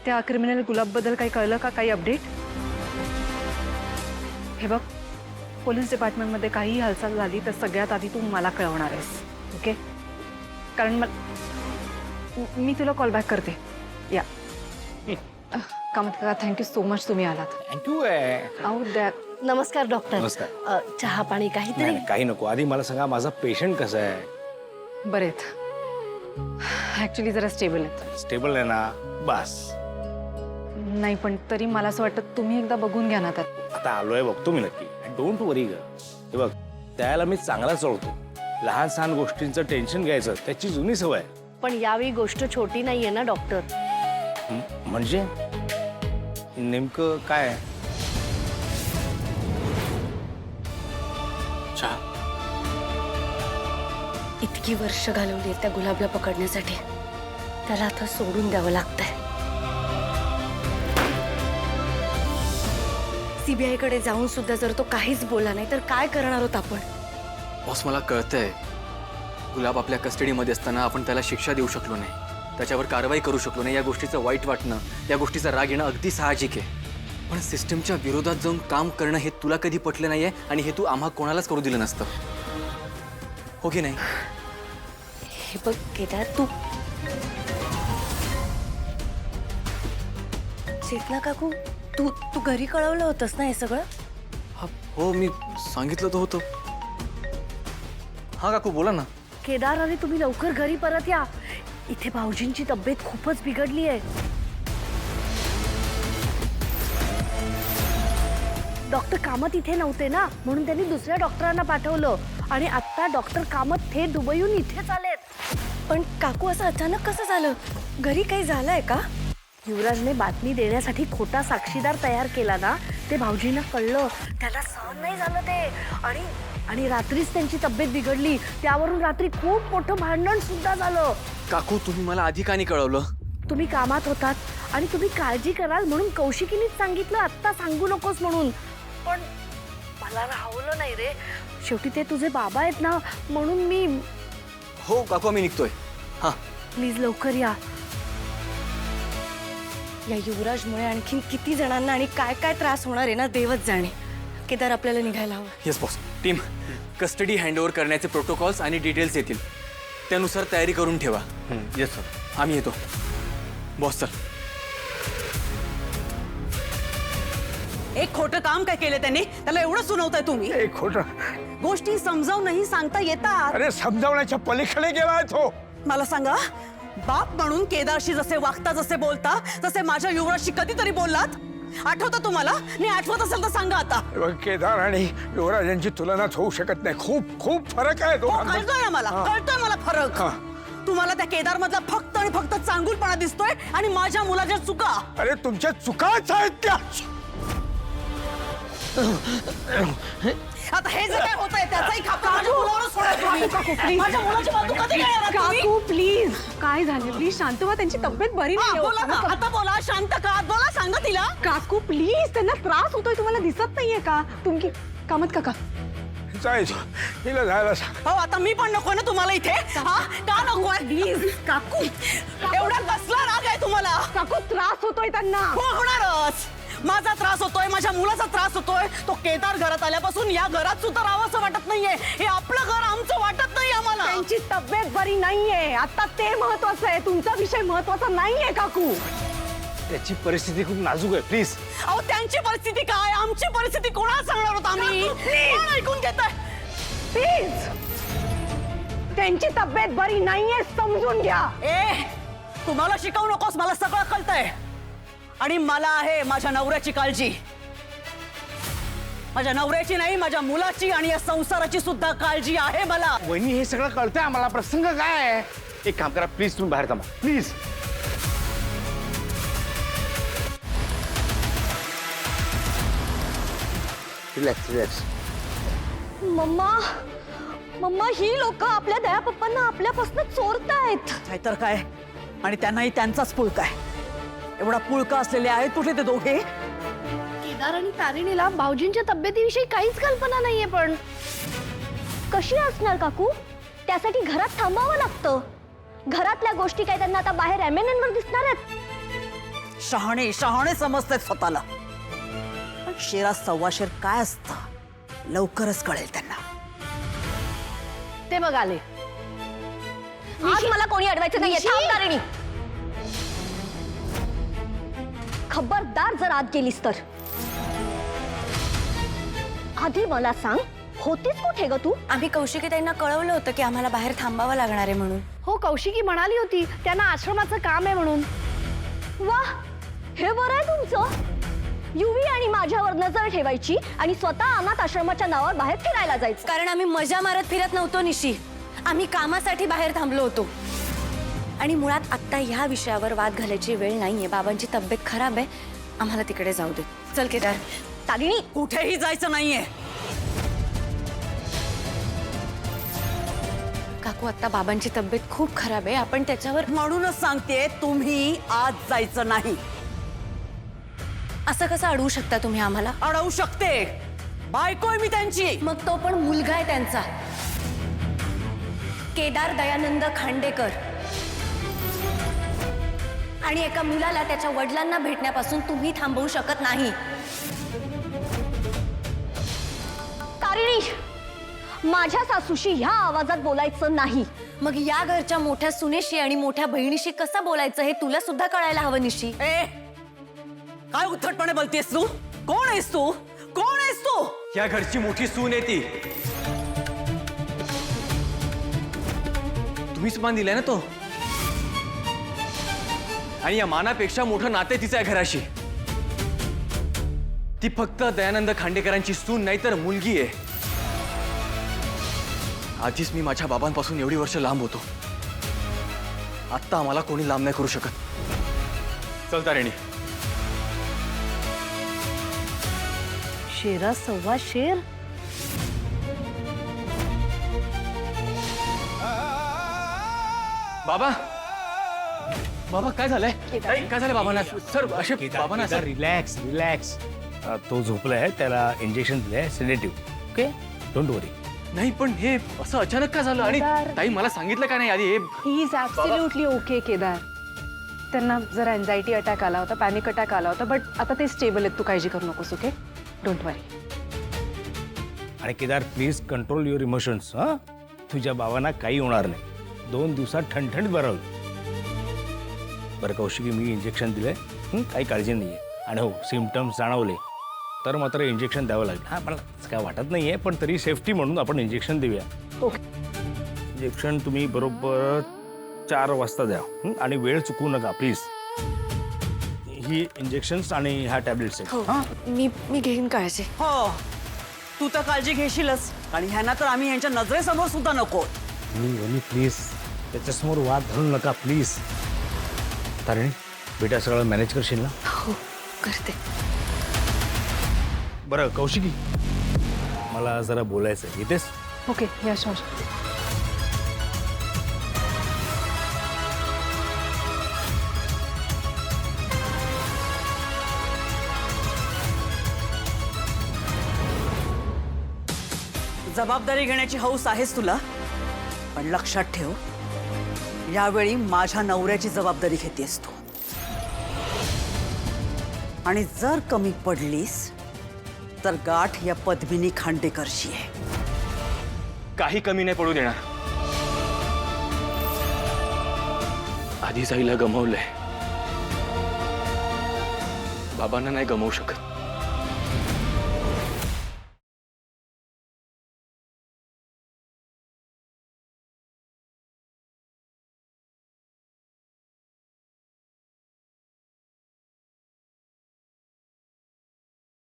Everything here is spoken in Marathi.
त्या क्रिमिनल गुलाबबद्दल काही कळलं का, काही अपडेट? हे बघ, पोलीस डिपार्टमेंटमध्ये काही हालचाल झाली तर सगळ्यात आधी तू मला कळवणार आहेस, ओके? कारण मी तुला कॉल बॅक करते. या कामत काका, थँक्यू सो मच, तुम्ही आलात. थँक्यू. अहो द्या. नमस्कार डॉक्टर. नमस्कार. चहा पाणी काहीतरी? नाही, काही नको. आधी मला सांगा, माझा पेशंट कसा आहे? बरेत, ऍक्च्युली जरा स्टेबल आहेत. स्टेबल आहे ना? बस. नाही, पण तरी मला असं वाटतं तुम्ही एकदा बघून घ्या ना त्यात. आता आलोय, बघतो मी नक्की. डोंट वरी ग. हे बघ, त्याला मी चांगला चढतो. लहान सहान गोष्टींचं टेन्शन घ्यायचं त्याची जुनी सवय. पण यावेळी गोष्ट छोटी नाहीये ना डॉक्टर. म्हणजे नेमकं काय? इतकी वर्ष घालवली त्या गुलाबला पकडण्यासाठी, त्याला आता सोडून द्यावं लागतंय. सीबीआय कडे जाऊन सुद्धा जर तो काहीच बोलला नाही तर काय करणार आहोत आपण? बॉस, मला कळतंय गुलाब आपल्या कस्टडीमध्ये असताना आपण त्याला शिक्षा देऊ शकलो नाही, त्याच्यावर कारवाई करू शकलो नाही. या गोष्टीचं वाईट वाटणं, या गोष्टीचा राग येणं अगदी साहजिक आहे. पण सिस्टमच्या विरोधात जाऊन काम करणं हे तुला कधी पटलं नाहीये आणि हे तू आम्हा कोणालाच करू दिलं नसतं, हो की नाही? हे बघ केदार, तू चेतना काकू, तू घरी कळवलं होतंस ना हे सगळं? हो, मी सांगितलं तर होतं. हा काकू, बोला ना. केदार, अरे तुम्ही लवकर घरी परत या. इथे भाऊजींची तब्येत खूपच बिघडली आहे. डॉक्टर कामत इथे नव्हते ना, म्हणून त्यांनी दुसऱ्या डॉक्टरांना पाठवलं आणि आता डॉक्टर कामत थेट दुबईहून इथेच आलेत. पण काकू, असं अचानक कसं झालं? घरी काही झालंय का? युवराजने बातमी देण्यासाठी खोटा साक्षीदार तयार केला ना, ते भाऊजींना कळलं. त्याला सहन नाही झालं ते, आणि रात्रीच त्यांची तब्येत बिघडली. त्यावरून रात्री खूप मोठं भांडण सुद्धा झालं. काकू, तुम्ही मला आधी का नाही कळवलं? तुम्ही कामात होतात आणि तुम्ही काळजी कराल म्हणून कौशिकीनीच सांगितलं आत्ता सांगू नकोस म्हणून. पण मला राहवलं नाही रे. शेवटी ते तुझे बाबा आहेत ना, म्हणून मी. हो काकू, आम्ही निघतोय. हा, प्लीज लवकर या. या युवराजमुळे आणखीन किती जणांना आणि काय काय त्रास होणार आहे ना, देवच जाणे. केदार, आपल्याला निघायला हवं. Yes boss. Team, custody handover करण्याचे प्रोटोकॉल्स आणि डिटेल्स येतील, त्यानुसार तयारी करून ठेवा. Yes sir. आम्ही येतो. बॉस चल. एक खोटं काम काय केलं त्यांनी? त्याला एवढं सुनावताय तुम्ही? एक खोटं? गोष्टी समजावूनही सांगता येतात. अरे समजावण्याच्या पलीकडे गेलाय तो. मला सांगा, बाप म्हणून केदारशी जसे वागता, जसे बोलता, तसे माझ्या युवराजशी कधीतरी बोललात? आठवतं तुम्हाला? नाही आठवत असेल तर सांगा आता. केदार आणि युवराज यांची तुलनाच होऊ शकत नाही. खूप खूप फरक आहे दोघांमध्ये. कळतोय ना मला, कळतोय मला फरक. तुम्हाला त्या केदार मधला फक्त आणि फक्त चांगुलपणा दिसतोय आणि माझ्या मुलाच्या चुका. अरे तुमच्या चुकाच आहेत त्या. आता हे जे काय होतंय त्याचाही खापर माझ्या मुलावरच सोडा तुम्ही. माझ्या मुलाची बाजू कधी घेणार तुम्ही? काकू प्लीज, काय झालं? प्लीज शांत व्हा, त्यांची तब्येत बरी हा, नाही. बोला ना, आता बोला, शांत का? बोला, सांगा तिला. काकू प्लीज, त्यांना त्रास होतोय, तुम्हाला दिसत नाहीये का? तुमकी कामत काका, जायचं हिला जायला सांग. हो, आता मी पण नको ना तुम्हाला इथे. हा, का नकोय? प्लीज काकू, एवढा कसला राग आहे तुम्हाला? काकू त्रास होतोय त्यांना. हो, होणारच. माझा त्रास होतोय, माझ्या मुलाचा त्रास होतोय. तो केदार घरात आल्यापासून या घरात सुद्धा राहावंसं वाटत नाहीये. हे आपलं घर आमचं वाटत नाही आम्हाला. त्यांची तब्येत बरी नाहीये, आता ते महत्वाचं आहे, तुमचा विषय महत्वाचा नाहीये काकू. त्याची परिस्थिती खूप नाजूक आहे. प्लीज. अहो, त्यांची परिस्थिती काय, आमची परिस्थिती कोणाला सांगणार होत आम्ही? कोण ऐकून घेताय? प्लीज, त्यांची तब्येत बरी नाहीये, समजून घ्या. ए, तुम्हाला शिकवू नकोस, मला सगळं कळतंय. आणि मला आहे माझ्या नवऱ्याची काळजी. माझ्या नवऱ्याची नाही, माझ्या मुलाची आणि या संसाराची सुद्धा काळजी आहे मला. वहिनी, हे सगळं कळतंय आम्हाला. प्रसंग काय आहे? एक काम करा प्लीज, तुम्ही बाहेर थांबा प्लीज. Relax relax. मम्मा, ही लोक आपल्या दया पप्पांना आपल्यापासून चोरतायत. नाहीतर काय, आणि त्यांनाही त्यांचाच पुळका आहे. एवढा पुळका असलेले आहेत कुठे ते दोघे? केदार आणि तारिणीला भाऊजींच्या तब्येतीविषयी काहीच कल्पना नाहीये. पण कशी असणार काकू? त्यासाठी घरात थांबावं लागतं. घरातल्या गोष्टी काय त्यांना आता बाहेर MNN वर दिसणार आहेत? शहाणे शहाणे समजतात स्वतःला. पण शेरा सव्वाशेर काय असतं लवकरच कळेल त्यांना. ते बघ आले. आज मला कोणी अडवायचं नाहीये. थांब तारिणी. खबरदार जर आत गेलीस तर. आधी मला सांग, होतीस कुठे ग तू? आम्ही कौशिकीताईंना कळवलं होतं की आम्हाला बाहेर थांबावं लागणार आहे म्हणून. हो, कौशिकी म्हणाली होती त्यांना आश्रमाचं काम आहे म्हणून. वा, हे बरं आहे तुमचं. युवी आणि माझ्यावर नजर ठेवायची आणि स्वतः अनाथ आश्रमाच्या नावावर बाहेर फिरायला जायचं. कारण आम्ही मजा मारत फिरत नव्हतो निशी. आम्ही कामासाठी बाहेर थांबलो होतो. आणि मुळात आत्ता ह्या विषयावर वाद घालायची वेळ नाहीये. बाबांची तब्येत खराब आहे, आम्हाला तिकडे जाऊ दे. चल केदार. तारिणी, कुठेही जायचं नाहीये. काकू, आता बाबांची तब्येत खूप खराब आहे, आपण त्याच्यावर. म्हणूनच सांगते तुम्ही आज जायचं नाही. असं कसं अडवू शकता तुम्ही आम्हाला? अडवू शकते, बायकोय मी त्यांची. मग तो पण मुलगा आहे त्यांचा, केदार दयानंद खांडेकर. आणि एका मुलाला त्याच्या वडिलांना भेटण्यापासून तुम्ही थांबवू शकत नाही. तारिणी, माझ्या सासूशी ह्या आवाजात बोलायचं नाही. मग या घरच्या मोठ्या सुनेशी आणि मोठ्या बहिणीशी कसं बोलायचं हे तुला सुद्धा कळायला हवं निशी. ए, काय उद्धटपणे बोलतेस तू? कोण आहेस तू? कोण आहेस तू? या घरची मोठी सून आहे ती. तुम्हीच मान दिलाय ना तो. आणि या मानापेक्षा मोठं नाते तिचं आहे घराशी. ती फक्त दयानंद खांडेकरांची सून नाही तर मुलगी आहे. आधीच मी माझ्या बाबांपासून एवढी वर्ष लांब होतो. आत्ता आम्हाला कोणी लांब नाही करू शकत. चल तारिणी. शेरा सव्वा शेर. बाबा, बाबा काय झालंय? काय झालं बाबांना? सर असे बाबांना सर. Relax relax. तो झोपलाय, त्याला इंजेक्शन दिलंय सेडेटिव्ह. ओके, डोंट वरी. नाही पण हे असं अचानक का झालं? आणि ताई मला सांगितलं का नाही आधी? हे he is absolutely okay Kedar. त्यांना जरा एन्झायटी अटॅक आला होता, पॅनिक अटॅक आला होता, बट आता ते स्टेबल आहेत. तू काळजी करू नकोस. ओके, डोंट वरी. आणि Kedar, please control your emotions. हां, तुझ्या बाबांना काही होणार नाही. 2 दिवसात ठणठणीत बरं होईल. बरं कौशिकी, मी इंजेक्शन दिलंय, काही काळजी नाही आहे. आणि हो, सिम्पटम्स जाणवले तर मात्र इंजेक्शन द्यावं लागेल. हां, मला काय वाटत नाही आहे, पण तरी सेफ्टी म्हणून आपण इंजेक्शन देऊया. ओके. इंजेक्शन तुम्ही बरोबर 4 वाजता द्या. आणि वेळ चुकवू नका प्लीज. ही इंजेक्शन्स आणि ह्या टॅबलेट्स आहेत. हो, मी घेईन काळजी. हो, तू तर काळजी घेशीलच. आणि ह्यांना तर आम्ही यांच्या नजरेसमोर सुद्धा नको. प्लीज त्याच्यासमोर वाद घालू नका प्लीज. तारिणी, बेटा सगळं मॅनेज करशील ना? हो, करते. बरं कौशिकी, मला जरा बोलायचं आहे. येतेस? ओके, या शुअर. जबाबदारी घेण्याची हौस आहेस तुला, पण लक्षात ठेव, यावेळी माझ्या नवऱ्याची जबाबदारी घेतेस तू. आणि जर कमी पडलीस तर गाठ या पद्मिनी खांडेकरशी आहे. काही कमी नाही पडू देणार. आधीच आईला गमावलंय, बाबांना नाही गमावू शकत.